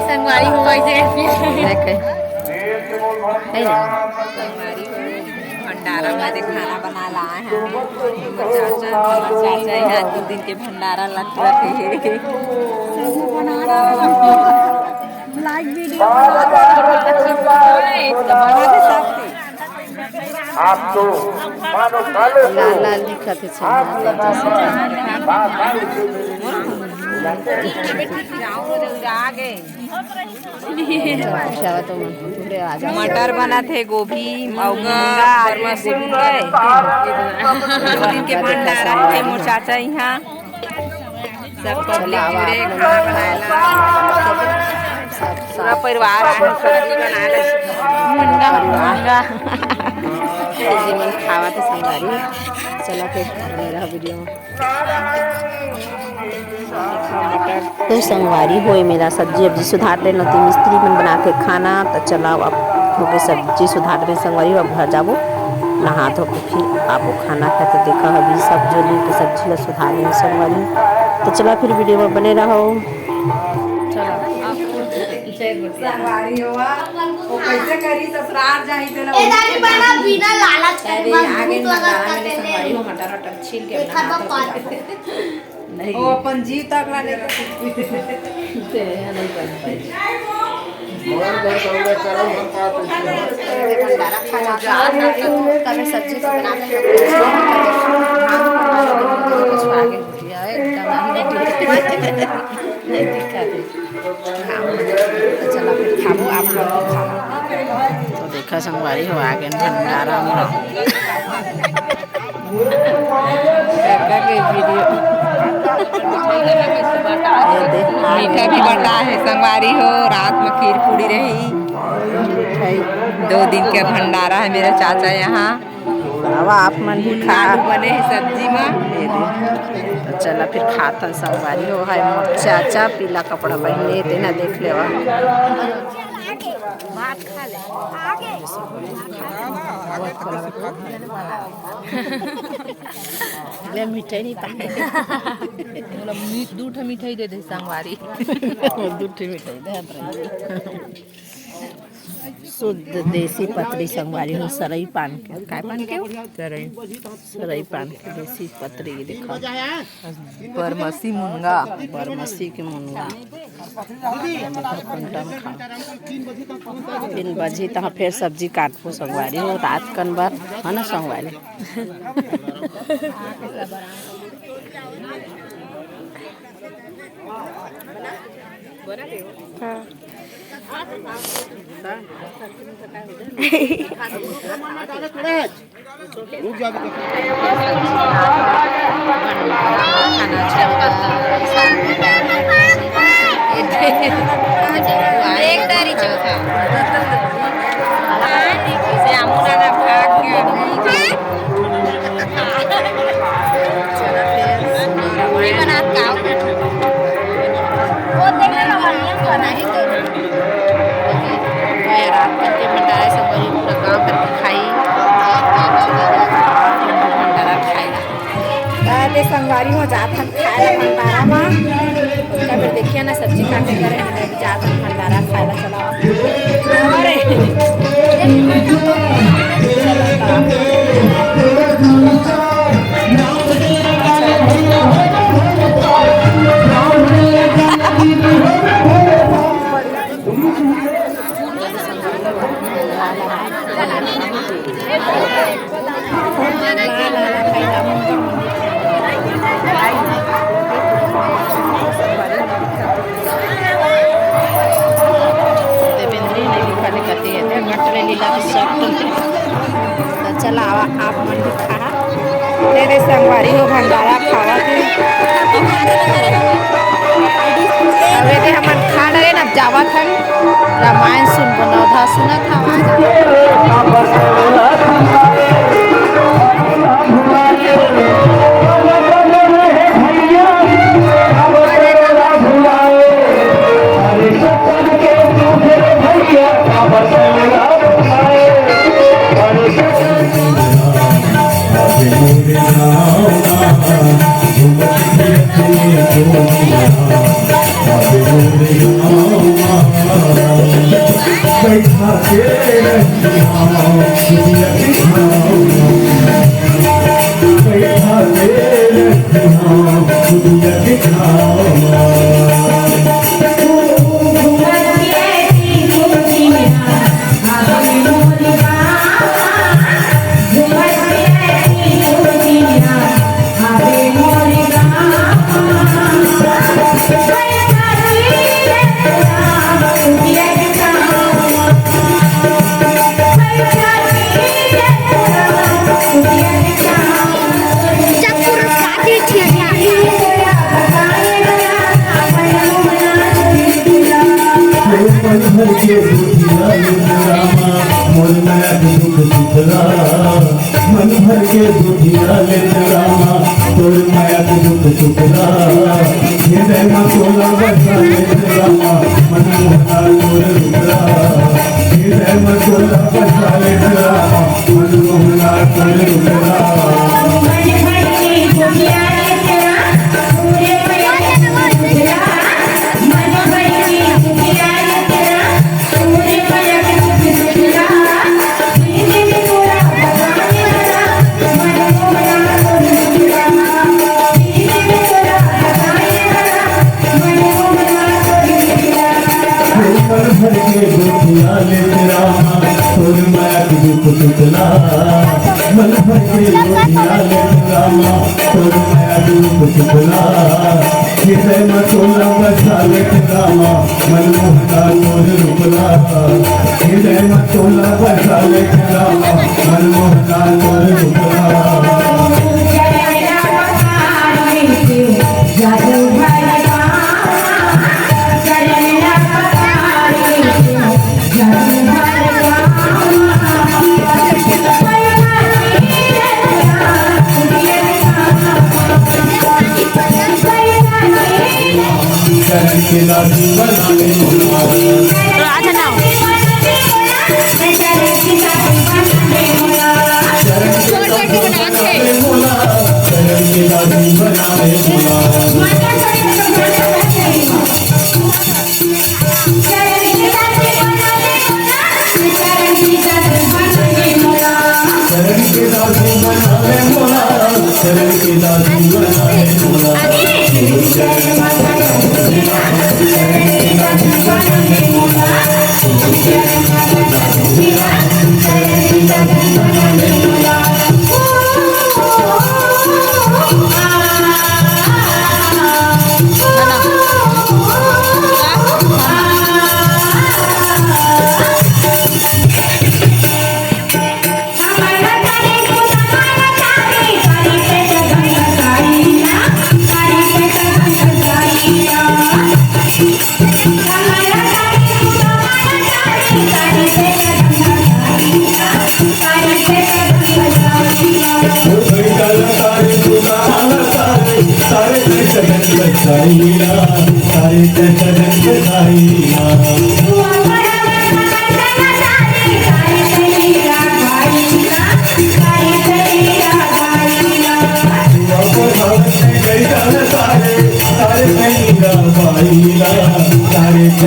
संगवारी हो गई है भंडारा में खाना बना लाए हैं चाचा यहाँ 2 दिन के भंडारा रखे आप तो लाल लाल दिखत है मटर बना थे गोभी आलू के भंडारा थे मोर चाचा यहाँ सब पब्लिक जुड़े खाना बनाएला पूरा परिवार सब्जी बनाएला जीवन खावा तो संगारी चला के मेरा वीडियो तो संगवारी होए मेरा सब्जी अब्जी सुधार ले नती मिस्त्री मन बनाते खाना तो चलाओ अब होके सब्जी सुधार ले संगवारी अब घर जाबो नहा धो के फिर आपको खाना खाए तो देखा अभी सब जो ली के सब्जी ला सुधार ले संगवारी तो चला फिर वीडियो में बने रहो। संगवारी हुआ वो कैसे करी ससुराल जाई तो ना बिना लालच अरे आगे संगवारी हो मटर वटर छील के नहीं वो अपन जी तक ला ले ते नहीं बन पाई भंडारा खाना कभी सब्जी से बनाते नहीं दिक्कत चला फिर खाबो आप लोग खाओ तो देखा संगवारी हो आगे भंडारा में वीडियो मीठा भी बटा है संगवारी हो रात में खीर पूड़ी रही 2 दिन का भंडारा है मेरा चाचा यहाँ आप मन भी खा बने है सब्जी में तो चला फिर खाता संगवारी हो है मोर चाचा पीला कपड़ा पहने तेना देख ले भात खा ले ले मिठाई नहीं पाए दूध मिठाई दे दे संगवारी दूध मिठाई दे शुद्ध देसी पतरी संगवारी हो सरई पान के काय पान के सरई पान के देसी पतरी देखो बरमसी मुनगा बरमसी के मुनगा 3 बजे तहाँ फिर सब्जी काटबो संगवारी हो रात कन बार है ना संगवारी हाँ एक दारी चौथा श्यामुना ना भाग गया बना काव वो देखने लगा बनाई तो रात करके भंडारा संगवारी पूरा काम करके खाई भंडारा खाएगा पहले संगवारी हो जाता खाए भंडारा में फिर देखिए ना सब्जी काटे करे जाता भंडारा खाएला चला अरे चला आप मन भी खा तेरे संगवारी हो भंडारा खावा अबे ते हमन खा डरे न जावत हन रामायण सुन बनौधा सुनत हवा Oh, दुखिया लेत रामा तोर माया के दुख सुखला हृदय में तोला बसा लेत रामा मन मोहना तोर रुकला हृदय में तोला बसा लेत रामा मन मोहना तोर रुकला दुखिया लेत रामा तोर माया के दुख सुखला मन भर के दुखिया लेत रामा तोर माया के दुख सुखला हृदय में तोला बसा लेत रामा मन मोहना तोर रुकला हृदय में तोला बसा लेत रामा मन मोहना तोर रुकला शरण के लाठी बनाने राजा नाम शरण के लाठी बनाने शरण के लाठी बनाने मोला शरण के लाठी बनाने मोला सारे चरण बधाइया सारे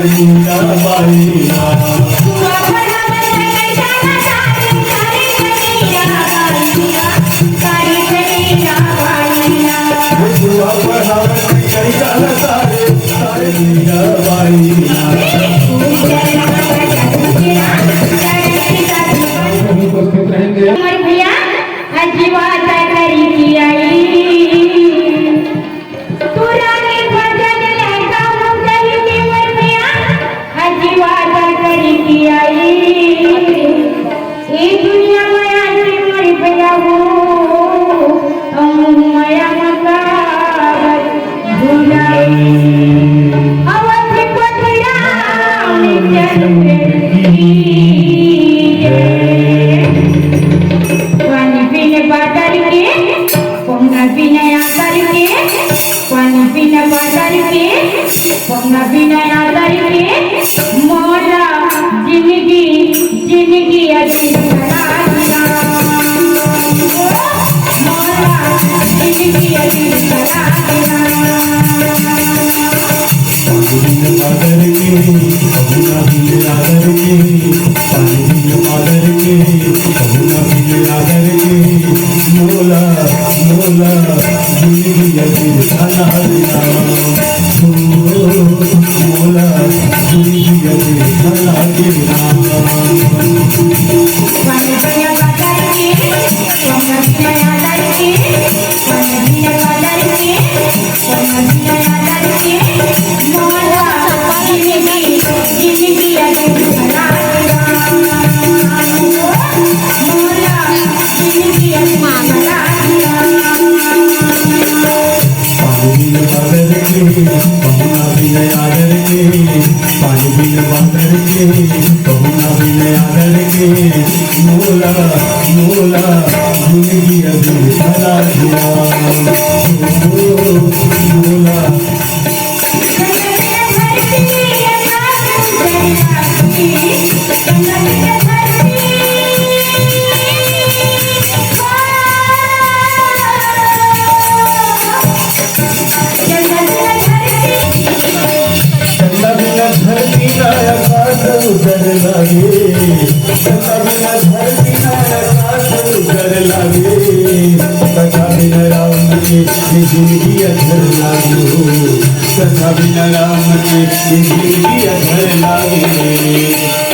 चंदा बाईला भैया अजीवा करी की आई पुरानी भजन लगा मुझे की भैया अजीवा करी की आई ये दुनिया में आजी मर भैया हो हम माया मका भुलाई अवध कोठिया चल पानी पीने बादल के पोंगा पीने आदर के पानी पीने बादल के पोंगा पीने आदर के मोला जिंदगी जिंदगी अभी बना दिया मोला जिंदगी अभी बना दिया मोला मोला मोला पानी बिन बादल के पहुना बिन आदर के मोला मोला जिंदगी अभी भला दिया मोला धरती आकाश उजर लागे धरती आकाश उजर लागे कथा बिन राम के जिंदगी अधर लागे कथा बिन राम के जिंदगी अधर लागे